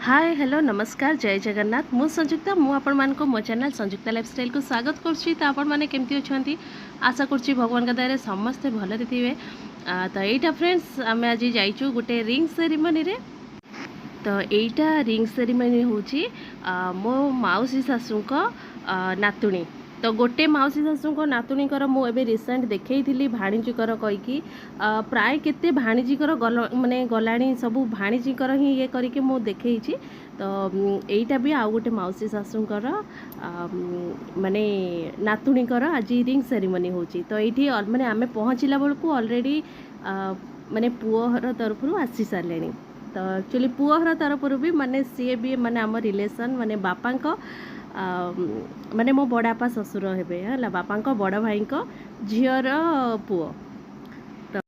Hi hello नमस्कार जय जगन्नाथ मु संजुक्ता मु आपण मान को मो चैनल संजुक्ता लाइफस्टाइल को स्वागत करछि। तो आपण माने केमती अछंती आशा करछि भगवान का दया रे समस्त भले थिबे। तो एटा फ्रेंड्स आमे आज जाइछु गुटे रिंग सेरेमनी रे। तो एटा रिंग सेरेमनी होछि मो माउसी सासू को नातुणी। तो गोटे माउसी शाशु को नातुणीकर मु एबे रिसेंट देखई भाणीजीकर कहीकि प्राय केते भाणीजीकर माने गलाणी सबू भाणीजीकर ही ये करके मु देखई। तो एटा भी आउ गोटे माउसी शाशुकर माने नातुणीकर आज रिंग सेरेमनी होची। तो ये माने आमे पहुँचला बेलू ऑलरेडी माने पुओर तरफ आसी सारे। तो एक्चुअली पुओर तरफ भी माने सी भी माने आम रिलेसन माने बापा माने मो बड़ापा ससुर हेबे है बापा बड़ भाई झीर पुओ। तो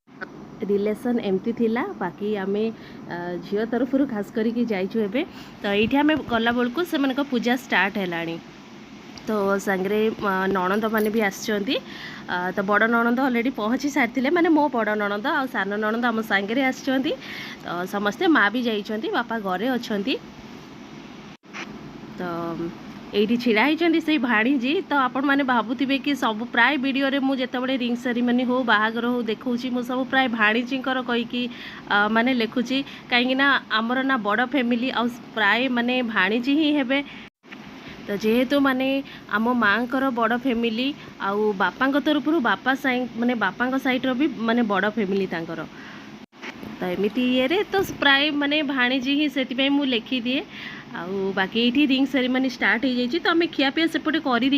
रिलेसन एमती थिला बाकी आमे झील तरफ खास करके जाइछु हेबे। तो ये आमे गला बेलू से मानक पूजा स्टार्ट हैलानी। तो सांगरे नणंद माने भी आछंती। तो बड़ नणंद ऑलरेडी पहुँची सारी माने मो बड़ नणंद आ सान नणंद आम सांगरे आछंती। तो समस्ते माँ भी जाइछंती बापा घरे अछंती। तो ये छिड़ा होती से भाणीजी। तो आपण मैंने भावुवे कि सब प्राय वीडियो रे मु जेतेबेले रिंग सेरेमनी हो बाहागर हो देखौछि मु सब प्राय भाणीजीकर कहीकि माने लिखुछि कहीं आमर ना बड़ फैमिली आ प्राय माने भाणीजी ही हेबे। तो जेहेतु माने आम माँ कर बड़ फैमिली आउ बापा तरफ बापा माने बापा साइड रो भी माने बड़ फैमिली तांकर। तो एमती ये तो प्राय माने भाणीजी ही से मु लिखी दिए। आउ बाकी ये रिंग सेरेमनी स्टार्ट हो जाइए। तो आम खियापिया सेपटे कर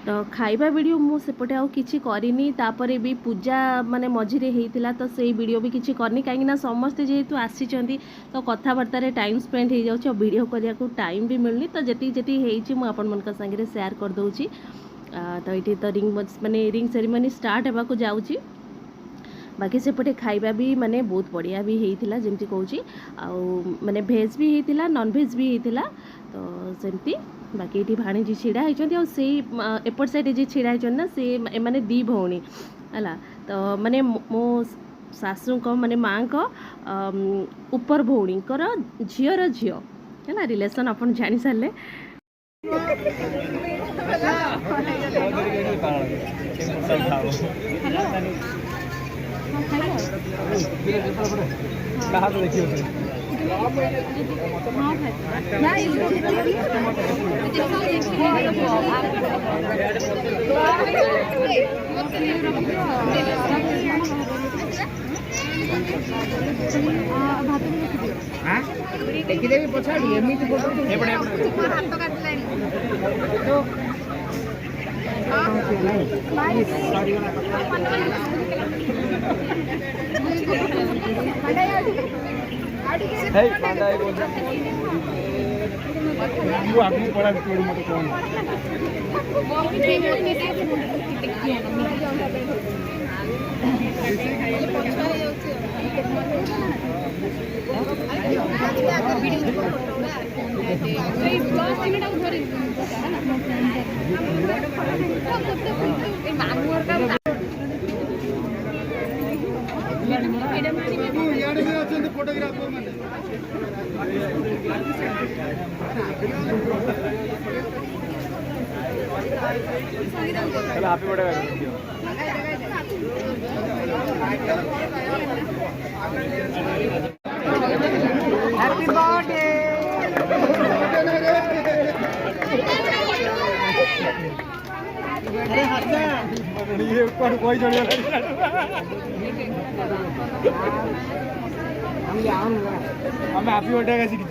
तो खाइबा वीडियो मु सेपटे आउ किछि करनी। तापरे भी पूजा माने मझिरे हेइतिला तो सेई वीडियो भी किछि करनी कहीं समस्ते जेहेतु आसीचंती तो कथबार्ता रे टाइम स्पेंड हो जाउछ वीडियो करिया को टाइम भी मिलनी। तो जेती जेती हेइछि मु आपन मन का संगे शेयर कर दउछि। तो ये तो रिंग माने रिंग सेरेमनी स्टार्ट हेबा को जाउछि। बाकी सेपटे खाइबा भी माने बहुत बढ़िया भी होता जमती कहूँ आउ माने भेज भी होता नॉन भेज भी होता। तो सेमती बाकी ये भाणीजी छिड़ा होती से एपट साइड जी छिड़ा होती ना से माने दी भौणी है। तो माने मो सासू को माने माँ को ऊपर भौणी कर झीर झील है रिलेसन अपन जानी सारे। हैप्पी बर्थडे ये ऊपर कोई जोड़ी हम हैप्पी बर्थडे का सीखी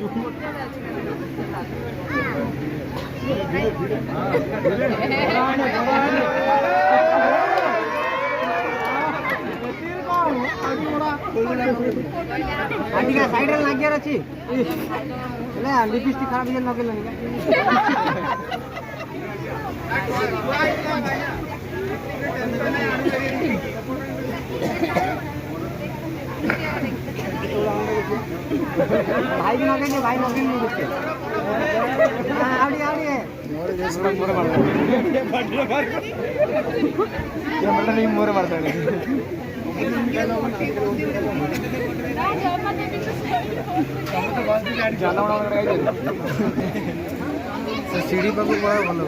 आटिका साइड रे लागियार अछि ले लिपस्टिक खराब हे लगे भाई भी लगे भाई लगे नहीं देखते आवड़ी आवड़ी है मोर मारता है नहीं मोर मारता है सीढ़ी पाक भल